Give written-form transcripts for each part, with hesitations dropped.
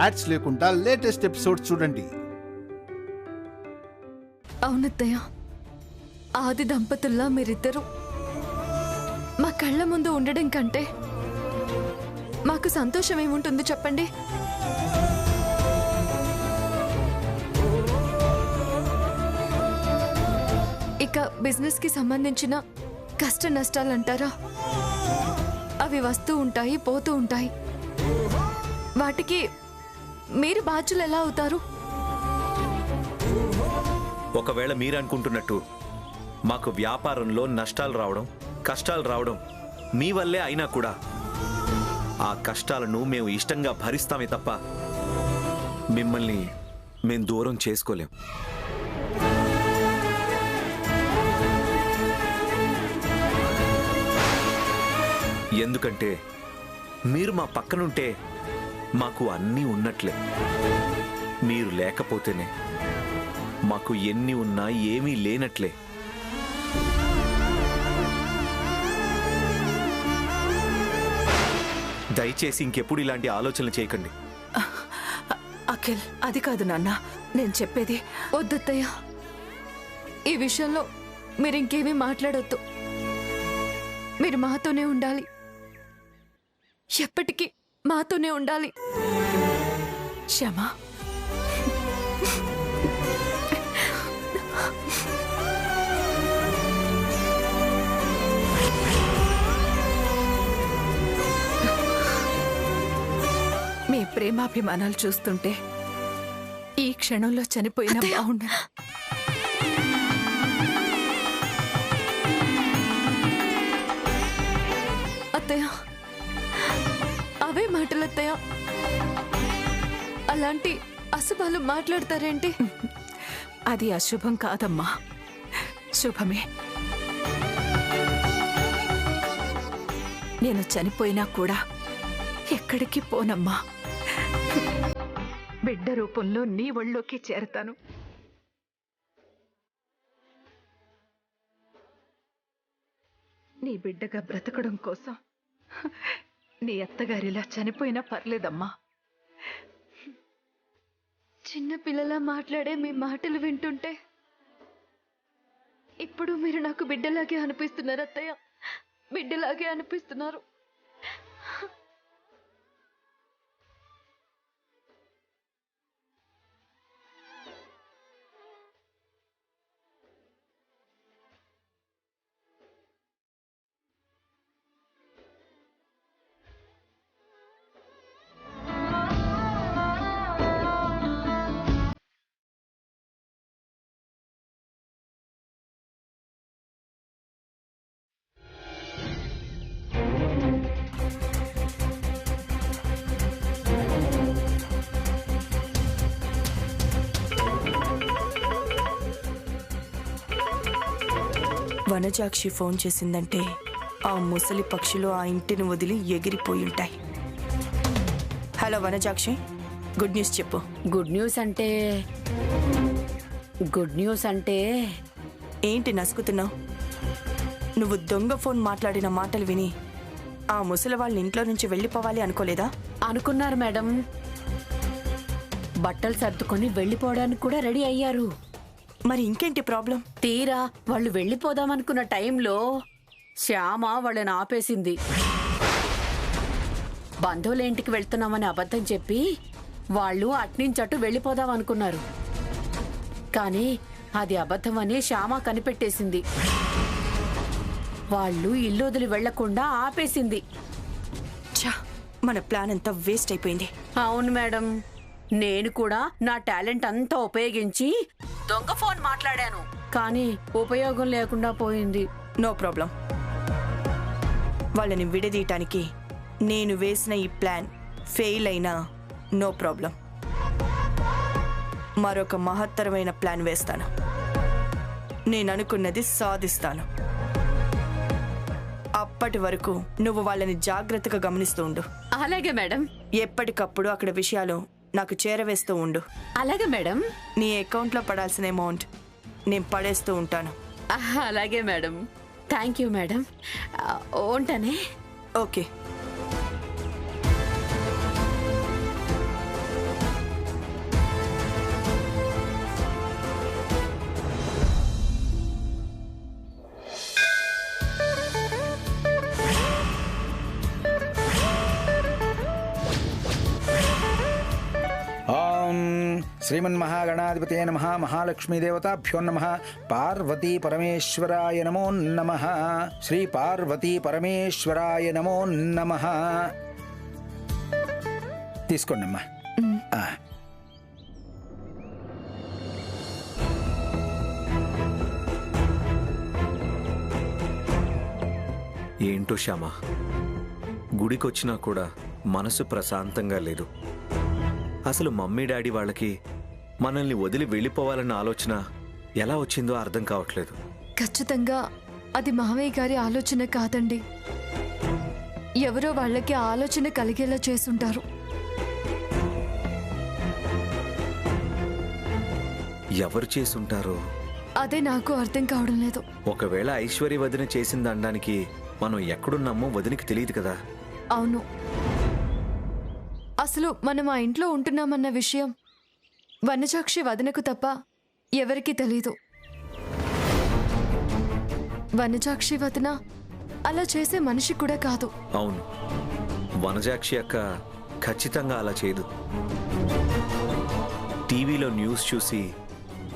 Ads లేకుండా latest episodes చూడండి. అవునత్తయ్య, ఆది దంపతుల్లా మీరిద్దరూ మా కళ్ళ ముందు ఉండడం కంటే మాకు సంతోషం ఏముంటుంది చెప్పండి. ఇక బిజినెస్ కి సంబంధించిన కష్ట నష్టాలు అంటారా, అవి వస్తూ ఉంటాయి, పోతూ ఉంటాయి. వాటికి మీరు బాధ్యులు ఎలా అవుతారు? ఒకవేళ మీరు అనుకుంటున్నట్టు మాకు వ్యాపారంలో నష్టాలు రావడం, కష్టాలు రావడం మీ వల్లే అయినా కూడా ఆ కష్టాలను మేము ఇష్టంగా భరిస్తామే తప్ప మిమ్మల్ని మేము దూరం చేసుకోలేం. ఎందుకంటే మీరు మా పక్కనుంటే మాకు అన్నీ ఉన్నట్లే. మీరు లేకపోతేనే మాకు ఎన్ని ఉన్నా ఏమీ లేనట్లే. దయచేసి ఇంకెప్పుడు ఇలాంటి ఆలోచనలు చేయకండి. అఖిల్, అది కాదు నాన్న, నేను చెప్పేది. వద్దత్తయ్య, ఈ విషయంలో మీరు ఇంకేమీ మాట్లాడొద్దు. మీరు మాతోనే ఉండాలి, ఎప్పటికీ మాతోనే ఉండాలి. శ్యామా, మీ ప్రేమాభిమానాలు చూస్తుంటే ఈ క్షణంలో చనిపోయినా బాగుండు. అత్తయ్య, అవే మాటలు అత్తయ్య. అలాంటి అశుభాలు మాట్లాడతారేంటి? అది అశుభం కాదమ్మా, శుభమే. నేను చనిపోయినా కూడా ఎక్కడికి పోనమ్మా. బిడ్డ రూపంలో నీ ఒళ్ళోకి చేరతాను. నీ బిడ్డగా బ్రతకడం కోసం నీ అత్తగారిలా చనిపోయినా పర్లేదమ్మా. చిన్న పిల్లలా మాట్లాడే మీ మాటలు వింటుంటే ఇప్పుడు మీరు నాకు బిడ్డలాగే అనిపిస్తున్నారు అత్తయ్య, బిడ్డలాగే అనిపిస్తున్నారు. వనజాక్షి ఫోన్ చేసిందంటే ఆ ముసలి పక్షులు ఆ ఇంటిని వదిలి ఎగిరిపోయి ఉంటాయి. హలో వనజాక్షి, గుడ్ న్యూస్ చెప్పు. గుడ్ న్యూస్ అంటే ఏంటి నసుకుతున్నావు? నువ్వు దొంగ ఫోన్ మాట్లాడిన మాటలు విని ఆ ముసలి వాళ్ళ ఇంట్లో నుంచి వెళ్ళిపోవాలి అనుకోలేదా? అనుకున్నారు మేడం. బట్టలు సర్దుకొని వెళ్ళిపోవడానికి కూడా రెడీ అయ్యారు. మరి ఇంకేంటి ప్రాబ్లం? తీరా వాళ్ళు వెళ్ళిపోదామనుకున్న టైంలో శ్యామ వాళ్ళని ఆపేసింది. బంధువుల ఇంటికి వెళ్తున్నామని అబద్ధం చెప్పి వాళ్ళు అట్నుంచటు వెళ్ళిపోదామనుకున్నారు. కానీ అది అబద్ధమని శ్యామ కనిపెట్టేసింది. వాళ్ళు ఇల్లు వదిలి వెళ్లకుండా ఆపేసింది. ఛా, మన ప్లాన్ అంతా వేస్ట్ అయిపోయింది. అవును మేడం, నేను కూడా నా టాలెంట్ అంతా ఉపయోగించి దొంగ ఫోన్ మాట్లాడాను, కానీ ఉపయోగం లేకుండా పోయింది. No problem. వాళ్ళని విడదీయటానికి నేను వేసిన ఈ ప్లాన్ ఫెయిల్ అయినా నో ప్రాబ్లం. మరొక మహత్తరమైన ప్లాన్ వేస్తాను. నేను అనుకున్నది సాధిస్తాను. అప్పటి వరకు నువ్వు వాళ్ళని జాగ్రత్తగా గమనిస్తూ ఉండు. అలాగే మేడం. ఎప్పటికప్పుడు అక్కడ విషయాలు నాకు చేరవేస్తూ ఉండు. అలాగే మేడం. నీ అకౌంట్లో పడాల్సిన అమౌంట్ నేను పడేస్తూ ఉంటాను. అలాగే మేడం. Thank you madam. ఉంటానే. ఓకే. శ్రీమన్మహాగణాధిపతే నమః. మహాలక్ష్మీదేవతాభ్యో నమః. పార్వతీ పరమేశ్వరాయ నమో నమః. శ్రీ పార్వతీ పరమేశ్వరాయ నమో నమః. తీసుకోండి అమ్మా. ఏంటో శ్యామ, గుడికొచ్చినా కూడా మనసు ప్రశాంతంగా లేదు. అసలు మమ్మీ డాడీ వాళ్ళకి మనల్ని వదిలి వెళ్ళిపోవాలన్న ఆలోచన ఎలా వచ్చిందో అర్థం కావట్లేదు. ఖచ్చితంగా అది మావయ్య గారి ఆలోచన కాదండి. ఎవరో వాళ్ళకి ఆలోచన కలిగేలా చేసుంటారు. ఎవరు చేసుంటారో అదే నాకు అర్థం కావడం లేదు. ఒకవేళ ఐశ్వర్య వదిన చేసింది అనడానికి మనం ఎక్కడున్నామో వదినకి తెలియదు కదా. అవును, అసలు మనం ఆ ఇంట్లో ఉంటున్నామన్న విషయం వనజాక్షి వదనకు తప్ప ఎవరికీ తెలీదు. వనజాక్షి వదన అలా చేసే మనిషి కూడా కాదు. అవును, వనజాక్షి అక్క ఖచ్చితంగా అలా చేయదు. టీవీలో న్యూస్ చూసి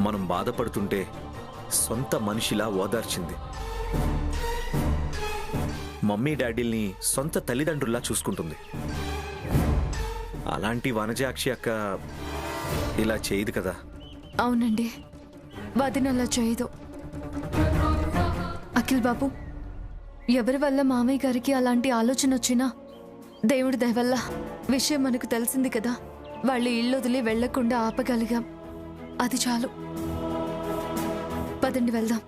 మనం బాధపడుతుంటే సొంత మనిషిలా ఓదార్చింది. మమ్మీ డాడీల్ని సొంత తల్లిదండ్రుల్లా చూసుకుంటుంది. అలాంటి వనజాక్షి అక్క ఇలా చేయదు కదా. అవునండి, వదిన అలా చేయదు. అఖిల్ బాబు, ఎవరి వల్ల మామయ్య గారికి అలాంటి ఆలోచన వచ్చినా దేవుడి దయ వల్ల విషయం మనకు తెలిసింది కదా. వాళ్ళు ఇల్లు వదిలి వెళ్లకుండా ఆపగలిగాం, అది చాలు. పదండి వెళ్దాం.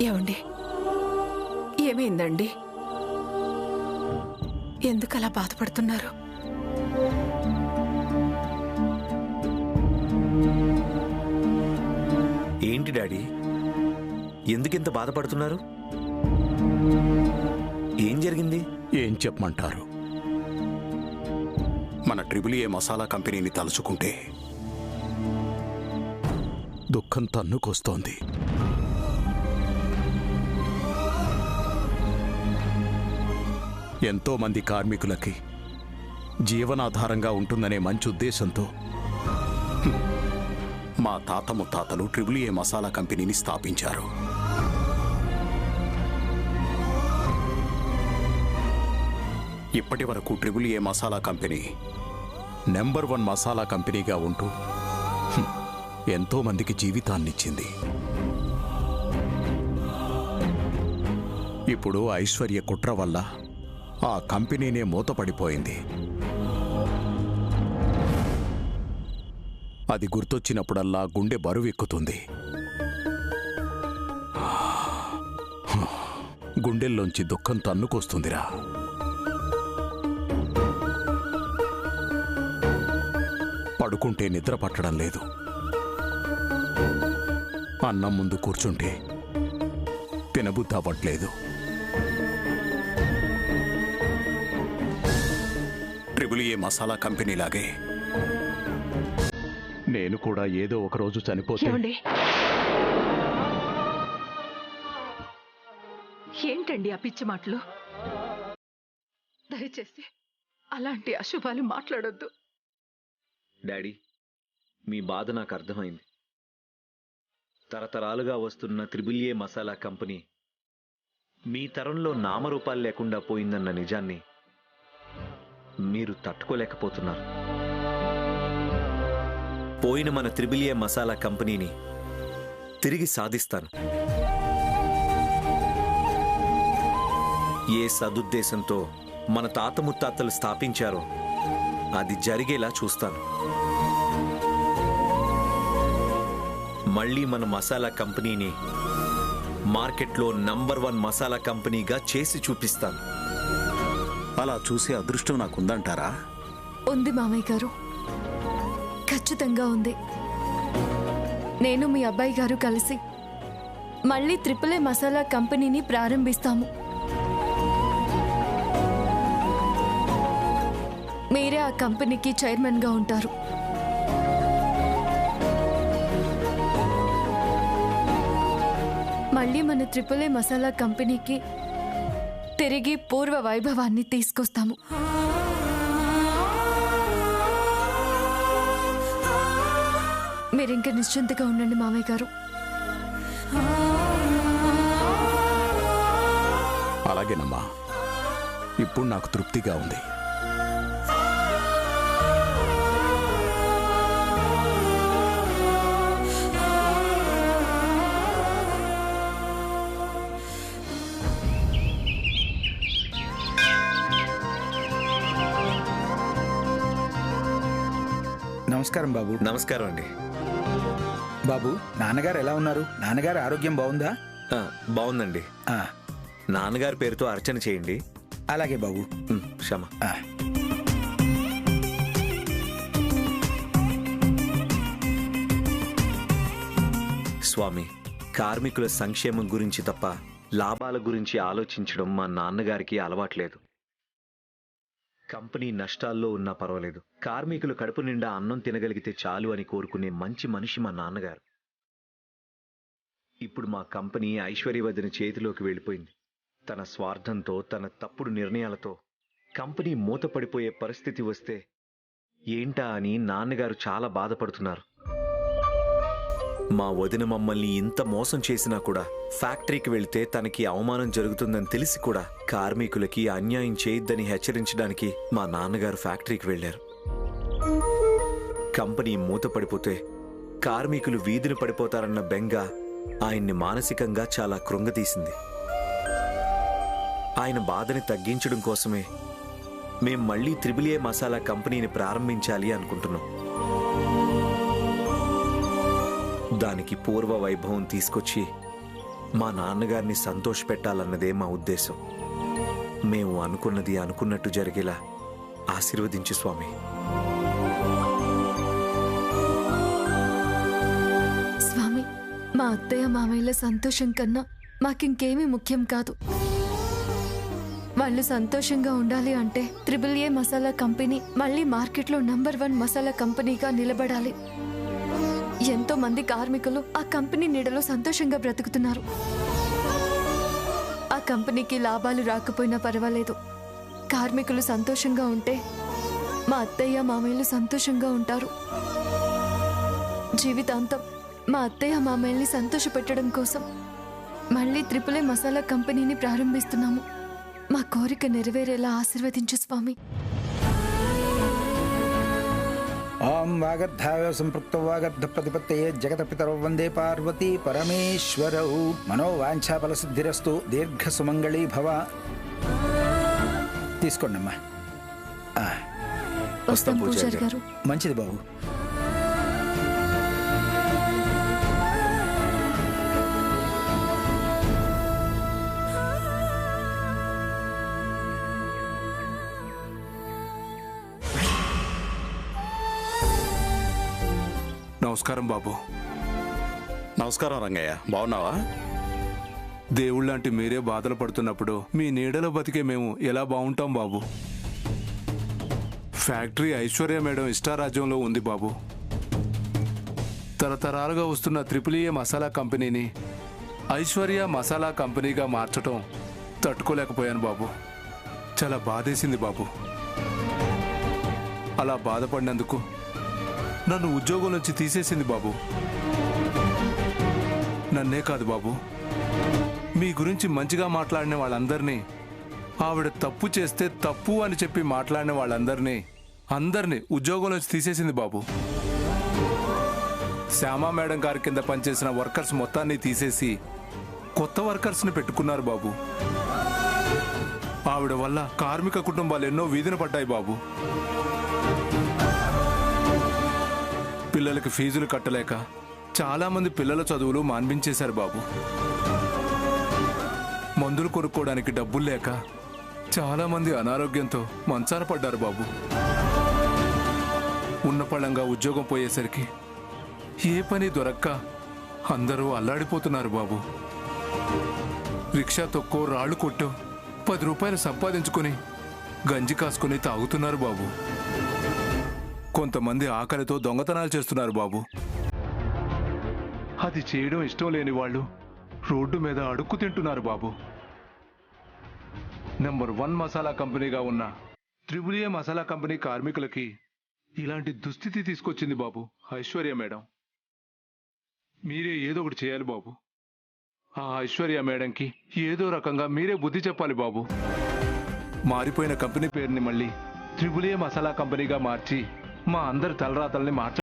ఏమండి, ఏమైందండి? ఎందుకు అలా బాధపడుతున్నారు? ఏంటి డాడీ, ఎందుకింత బాధపడుతున్నారు? ఏం జరిగింది? ఏం చెప్పమంటారు? మన ట్రిపుల్ ఏ మసాలా కంపెనీని తలుచుకుంటే దుఃఖం తన్నుకొస్తోంది. ఎంతో మంది కార్మికులకి జీవనాధారంగా ఉంటుందనే మంచి ఉద్దేశంతో మా తాత ముత్తాతలు ట్రిపుల్ ఏ మసాలా కంపెనీని స్థాపించారు. ఇప్పటి వరకు triple A masala company number 1 masala కంపెనీగా ఉంటూ ఎంతో మందికి జీవితాన్నిచ్చింది. ఇప్పుడు ఐశ్వర్య కుట్ర వల్ల ఆ కంపెనీనే మూతపడిపోయింది. అది గుర్తొచ్చినప్పుడల్లా గుండె బరువెక్కుతుంది. గుండెల్లోంచి దుఃఖం తన్నుకొస్తుందిరా. పడుకుంటే నిద్ర పట్టడం లేదు. అన్నం ముందు కూర్చుంటే తినబుద్ధి అవ్వట్లేదు. ట్రిపుల్ ఏ మసాలా కంపెనీలాగే నేను కూడా ఏదో ఒక రోజు చనిపోతే ఏంటండి ఆ పిచ్చి మాటలు? దయచేసి అలాంటి అశుభాలు మాట్లాడొద్దు. డాడీ, మీ బాధ నాకు అర్థమైంది. తరతరాలుగా వస్తున్న ట్రిపుల్ ఏ మసాలా కంపెనీ మీ తరంలో నామరూపాలు లేకుండా పోయిందన్న నిజాన్ని మీరు తట్టుకోలేకపోతున్నారు. పోయిన మన ట్రిపుల్ ఏ మసాలా కంపెనీని తిరిగి సాధిస్తాను. ఏ సదుద్దేశంతో మన తాత ముత్తాతలు స్థాపించారో అది జరిగేలా చూస్తాను. మళ్ళీ మన మసాలా కంపెనీని మార్కెట్లో నంబర్ 1 మసాలా కంపెనీగా చేసి చూపిస్తాను. అలా చూసే అదృష్టం నాకుందంటారా? ఉంది మామయ్య గారు, ఖచ్చితంగా ఉంది. నేను మీ అబ్బాయి గారు కలిసి మళ్ళీ ట్రిపుల్ ఏ మసాలా కంపెనీని ప్రారంభిస్తాము. మీరే ఆ కంపెనీకి చైర్మన్గా ఉంటారు. మళ్ళీ మన AAA మసాలా కంపెనీకి తిరిగి పూర్వ వైభవాన్ని తీసుకొస్తాము. మీరింక నిశ్చింతగా ఉండండి మామయ్య గారు. అలాగేనమ్మా, ఇప్పుడు నాకు తృప్తిగా ఉంది. నమస్కారం బాబు. నమస్కారం అండి. బాబు, నాన్నగారు ఎలా ఉన్నారు? నాన్నగారు ఆరోగ్యం బాగుందా? బాగుందండి. ఆ, నాన్నగారి పేరుతో అర్చన చేయండి. అలాగే బాబు. క్షమ. ఆ, స్వామి, కార్మికుల సంక్షేమం గురించి తప్ప లాభాల గురించి ఆలోచించడం మా నాన్నగారికి అలవాట్లేదు. కంపెనీ నష్టాల్లో ఉన్నా పర్వాలేదు, కార్మికులు కడుపు నిండా అన్నం తినగలిగితే చాలు అని కోరుకునే మంచి మనిషి మా నాన్నగారు. ఇప్పుడు మా కంపెనీ ఐశ్వర్యవదిన చేతిలోకి వెళ్ళిపోయింది. తన స్వార్థంతో, తన తప్పుడు నిర్ణయాలతో కంపెనీ మూతపడిపోయే పరిస్థితి వస్తే ఏంటా అని నాన్నగారు చాలా బాధపడుతున్నారు. మా వదిన మమ్మల్ని ఇంత మోసం చేసినా కూడా, ఫ్యాక్టరీకి వెళ్తే తనకి అవమానం జరుగుతుందని తెలిసి కూడా కార్మికులకి అన్యాయం చేయొద్దని హెచ్చరించడానికి మా నాన్నగారు ఫ్యాక్టరీకి వెళ్లారు. కంపెనీ మూతపడిపోతే కార్మికులు వీధిని పడిపోతారన్న బెంగ ఆయన్ని మానసికంగా చాలా కృంగతీసింది. ఆయన బాధని తగ్గించడం కోసమే మేం మళ్లీ AAA మసాలా కంపెనీని ప్రారంభించాలి అనుకుంటున్నాం. దానికి పూర్వ వైభవం తీసుకొచ్చి మా నాన్నగారిని సంతోషపెట్టాలన్నదే మా ఉద్దేశం. మేము అనుకున్నది అనుకున్నట్టు జరిగేలా ఆశీర్వదించు స్వామి. స్వామి, మా అత్తయ్య మామయ్యల సంతోషం కన్నా మాకింకేమీ ముఖ్యం కాదు. వాళ్ళు సంతోషంగా ఉండాలి అంటే AAA మసాలా కంపెనీ మళ్ళీ మార్కెట్లో నంబర్ 1 మసాలా కంపెనీగా నిలబడాలి. ఎంతో మంది కార్మికులు ఆ కంపెనీ నీడలో సంతోషంగా బ్రతుకుతున్నారు. ఆ కంపెనీకి లాభాలు రాకపోయినా పర్వాలేదు, కార్మికులు సంతోషంగా ఉంటే మా అత్తయ్య మామయ్యలు సంతోషంగా ఉంటారు. జీవితాంతం మా అత్తయ్య మామయ్యల్ని సంతోషపెట్టడం కోసం మళ్ళీ AAA మసాలా కంపెనీని ప్రారంభిస్తున్నాము. మా కోరిక నెరవేరేలా ఆశీర్వదించు స్వామి. ఓం వాగర్ధాయ సంపృక్త వాగర్ధ ప్రతిపత్తయే జగతపితరౌ వందే పార్వతీ పరమేశ్వరౌ. మనోవాంఛా ఫలసిద్ధిరస్తు, దీర్ఘ సుమంగళీ భవ. తీసుకోండమ్మా. వస్తాం పూజారి గారు. మంచిది బాబు. నమస్కారం బాబు. నమస్కారం రంగయ్య, బాగున్నావా? దేవుళ్ళంటి మీరే బాధలు పడుతున్నప్పుడు మీ నీడలో బతికే మేము ఎలా బాగుంటాం బాబు? ఫ్యాక్టరీ ఐశ్వర్య మేడం ఇష్టారాజ్యంలో ఉంది బాబు. తరతరాలుగా వస్తున్న AAA మసాలా కంపెనీని ఐశ్వర్య మసాలా కంపెనీగా మార్చటం తట్టుకోలేకపోయాను బాబు. చాలా బాధేసింది బాబు. అలా బాధపడినందుకు నన్ను ఉద్యోగం నుంచి తీసేసింది బాబు. నన్నే కాదు బాబు, మీ గురించి మంచిగా మాట్లాడిన వాళ్ళందరినీ, ఆవిడ తప్పు చేస్తే తప్పు అని చెప్పి మాట్లాడిన వాళ్ళందరినీ ఉద్యోగం నుంచి తీసేసింది బాబు. శ్యామా మేడం గారి కింద పనిచేసిన వర్కర్స్ మొత్తాన్ని తీసేసి కొత్త వర్కర్స్ని పెట్టుకున్నారు బాబు. ఆవిడ వల్ల కార్మిక కుటుంబాలు ఎన్నో వీధిన పడ్డాయి బాబు. పిల్లలకి ఫీజులు కట్టలేక చాలామంది పిల్లల చదువులు మాన్పించేశారు బాబు. మందులు కొనుక్కోవడానికి డబ్బులు లేక చాలామంది అనారోగ్యంతో మంచాన పడ్డారు బాబు. ఉన్న పళంగా ఉద్యోగం పోయేసరికి ఏ పని దొరక్క అందరూ అల్లాడిపోతున్నారు బాబు. రిక్షా తొక్కో, రాళ్లు కొట్టో 10 రూపాయలు సంపాదించుకొని గంజి కాసుకొని తాగుతున్నారు బాబు. కొంతమంది ఆకలితో దొంగతనాలు చేస్తున్నారు బాబు. అది చేయడం ఇష్టం లేని వాళ్ళు రోడ్డు మీద అడుక్కు తింటున్నారు బాబు. నెంబర్ 1 మసాలా కంపెనీగా ఉన్న త్రిబుల్ ఏ మసాలా కంపెనీ కార్మికులకి ఇలాంటి దుస్థితి తీసుకొచ్చింది బాబు ఐశ్వర్య మేడం. మీరే ఏదో ఒకటి చేయాలి బాబు. ఆ ఐశ్వర్య మేడంకి ఏదో రకంగా మీరే బుద్ధి చెప్పాలి బాబు. మారిపోయిన కంపెనీ పేరుని మళ్ళీ త్రిబుల్ ఏ మసాలా కంపెనీగా మార్చి మా అందరి తలరాతల్ని మార్చ.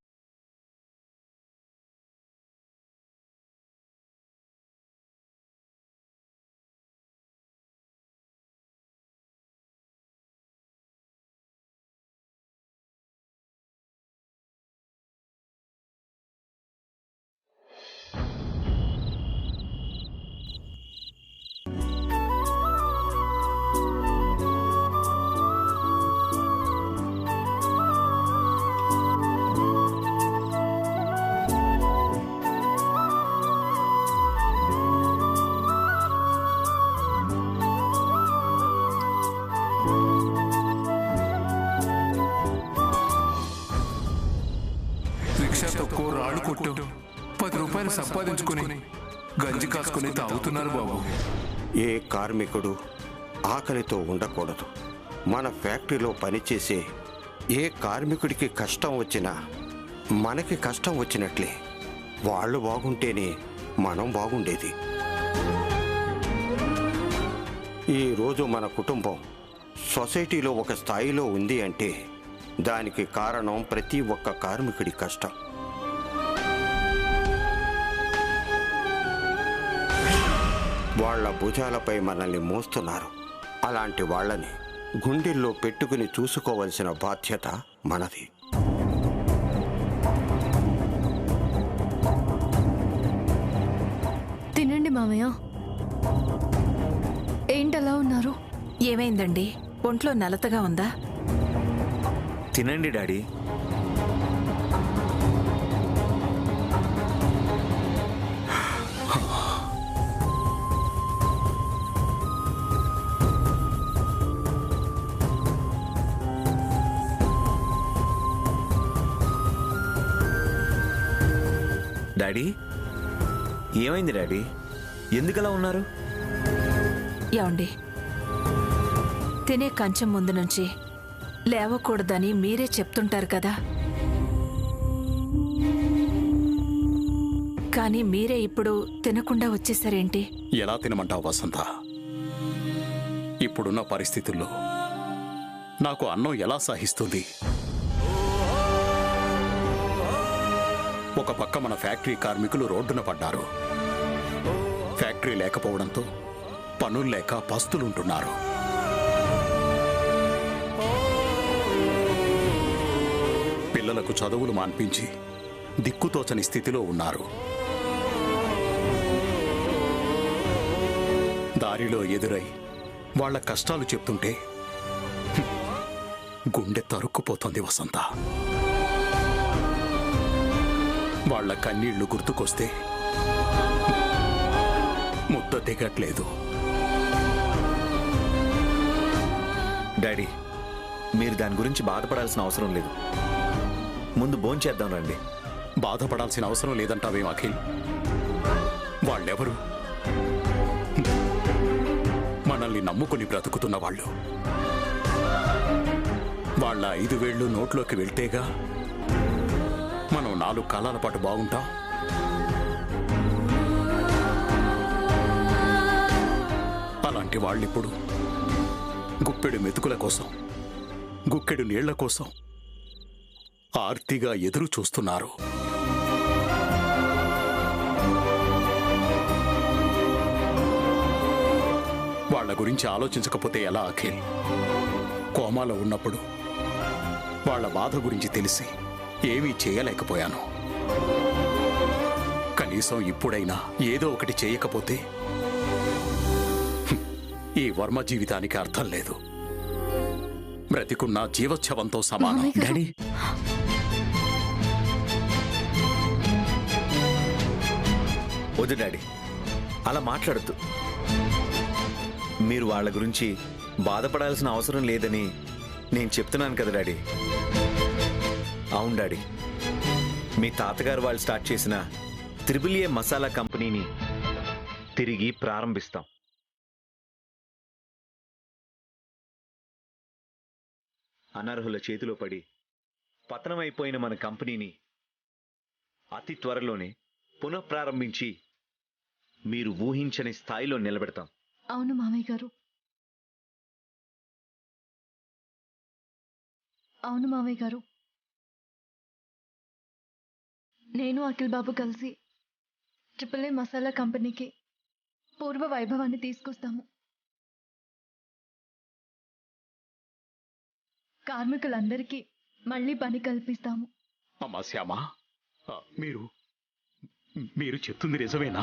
రిక్షా తక్కువ రాళ్ళు కొట్టు 10 రూపాయలు సంపాదించుకుని గంజి కాసుకుని తాగుతున్నారు బాబు. ఏ కార్మికుడు ఆకలితో ఉండకూడదు. మన ఫ్యాక్టరీలో పనిచేసే ఏ కార్మికుడికి కష్టం వచ్చినా మనకి కష్టం వచ్చినట్లే. వాళ్ళు బాగుంటేనే మనం బాగుండేది. ఈరోజు మన కుటుంబం సొసైటీలో ఒక స్థాయిలో ఉంది అంటే దానికి కారణం ప్రతి ఒక్క కార్మికుడి కష్టం. వాళ్ళ భుజాలపై మనల్ని మోస్తున్నారు. అలాంటి వాళ్ళని గుండెల్లో పెట్టుకుని చూసుకోవలసిన బాధ్యత మనది. తినండి మామయ్య. ఏంటలా ఉన్నారు? ఏమైందండి? ఒంట్లో నలతగా ఉందా? తినండి డాడీ. డాడీ ఏమైంది డాడీ? ఎందుకలా ఉన్నారు? ఏమండి, తినే కంచం ముందు నుంచి లేవకూడదని మీరే చెప్తుంటారు కదా, కానీ మీరే ఇప్పుడు తినకుండా వచ్చేసారేంటి? ఎలా తినమంటావు వసంత? ఇప్పుడున్న పరిస్థితుల్లో నాకు అన్నం ఎలా సహిస్తుంది? ఒక పక్క మన ఫ్యాక్టరీ కార్మికులు రోడ్డున పడ్డారు. ఫ్యాక్టరీ లేకపోవడంతో పనులు లేక పస్తులుంటున్నారు. పిల్లలకు చదువులు మాన్పించి దిక్కుతోచని స్థితిలో ఉన్నారు. దారిలో ఎదురై వాళ్ళ కష్టాలు చెప్తుంటే గుండె తరుక్కుపోతుంది వసంత. వాళ్ళ కన్నీళ్లు గుర్తుకొస్తే ముద్ద దిగట్లేదు. డాడీ మీరు దాని గురించి బాధపడాల్సిన అవసరం లేదు. ముందు భోంచేద్దాం రండి. బాధపడాల్సిన అవసరం లేదంటావేం అఖిల్? వాళ్ళెవరు? మనల్ని నమ్ముకుని బ్రతుకుతున్న వాళ్ళు. వాళ్ళ 5 వేళ్ళు నోట్లోకి వెళ్తేగా మనం 4 కాలాల పాటు బాగుంటాం. అలాంటి వాళ్ళిప్పుడు గుప్పెడు మెతుకుల కోసం, గుక్కెడు నీళ్ల కోసం ఆర్తిగా ఎదురు చూస్తున్నారు. వాళ్ళ గురించి ఆలోచించకపోతే ఎలా అఖిల్? కోమాలో ఉన్నప్పుడు వాళ్ళ బాధ గురించి తెలిసి ఏమీ చేయలేకపోయాను. కనీసం ఇప్పుడైనా ఏదో ఒకటి చేయకపోతే ఈ వర్మ జీవితానికి అర్థం లేదు. బ్రతికున్న జీవోత్సవంతో సమానం. డాడీ వద్దు డాడీ, అలా మాట్లాడద్దు. మీరు వాళ్ళ గురించి బాధపడాల్సిన అవసరం లేదని నేను చెప్తున్నాను కదా డాడీ. అవును డాడీ, మీ తాతగారు వాళ్ళు స్టార్ట్ చేసిన త్రిబుల్ ఏ మసాలా కంపెనీని తిరిగి ప్రారంభిస్తాం. అనర్హుల చేతిలో పడి పతనమైపోయిన మన కంపెనీని అతి త్వరలోనే పునఃప్రారంభించి మీరు ఊహించని స్థాయిలో నిలబెడతాం. అవును మామయ్య గారు. అవును మామయ్య గారు. నేను అఖిల్ బాబు కలిసి AAA మసాలా కంపెనీకి పూర్వ వైభవాన్ని తీసుకొస్తాము. కార్మికులందరికీ మళ్ళీ పని కల్పిస్తాము. అమ్మా శ్యామ, మీరు చెప్తుంది నిజమేనా?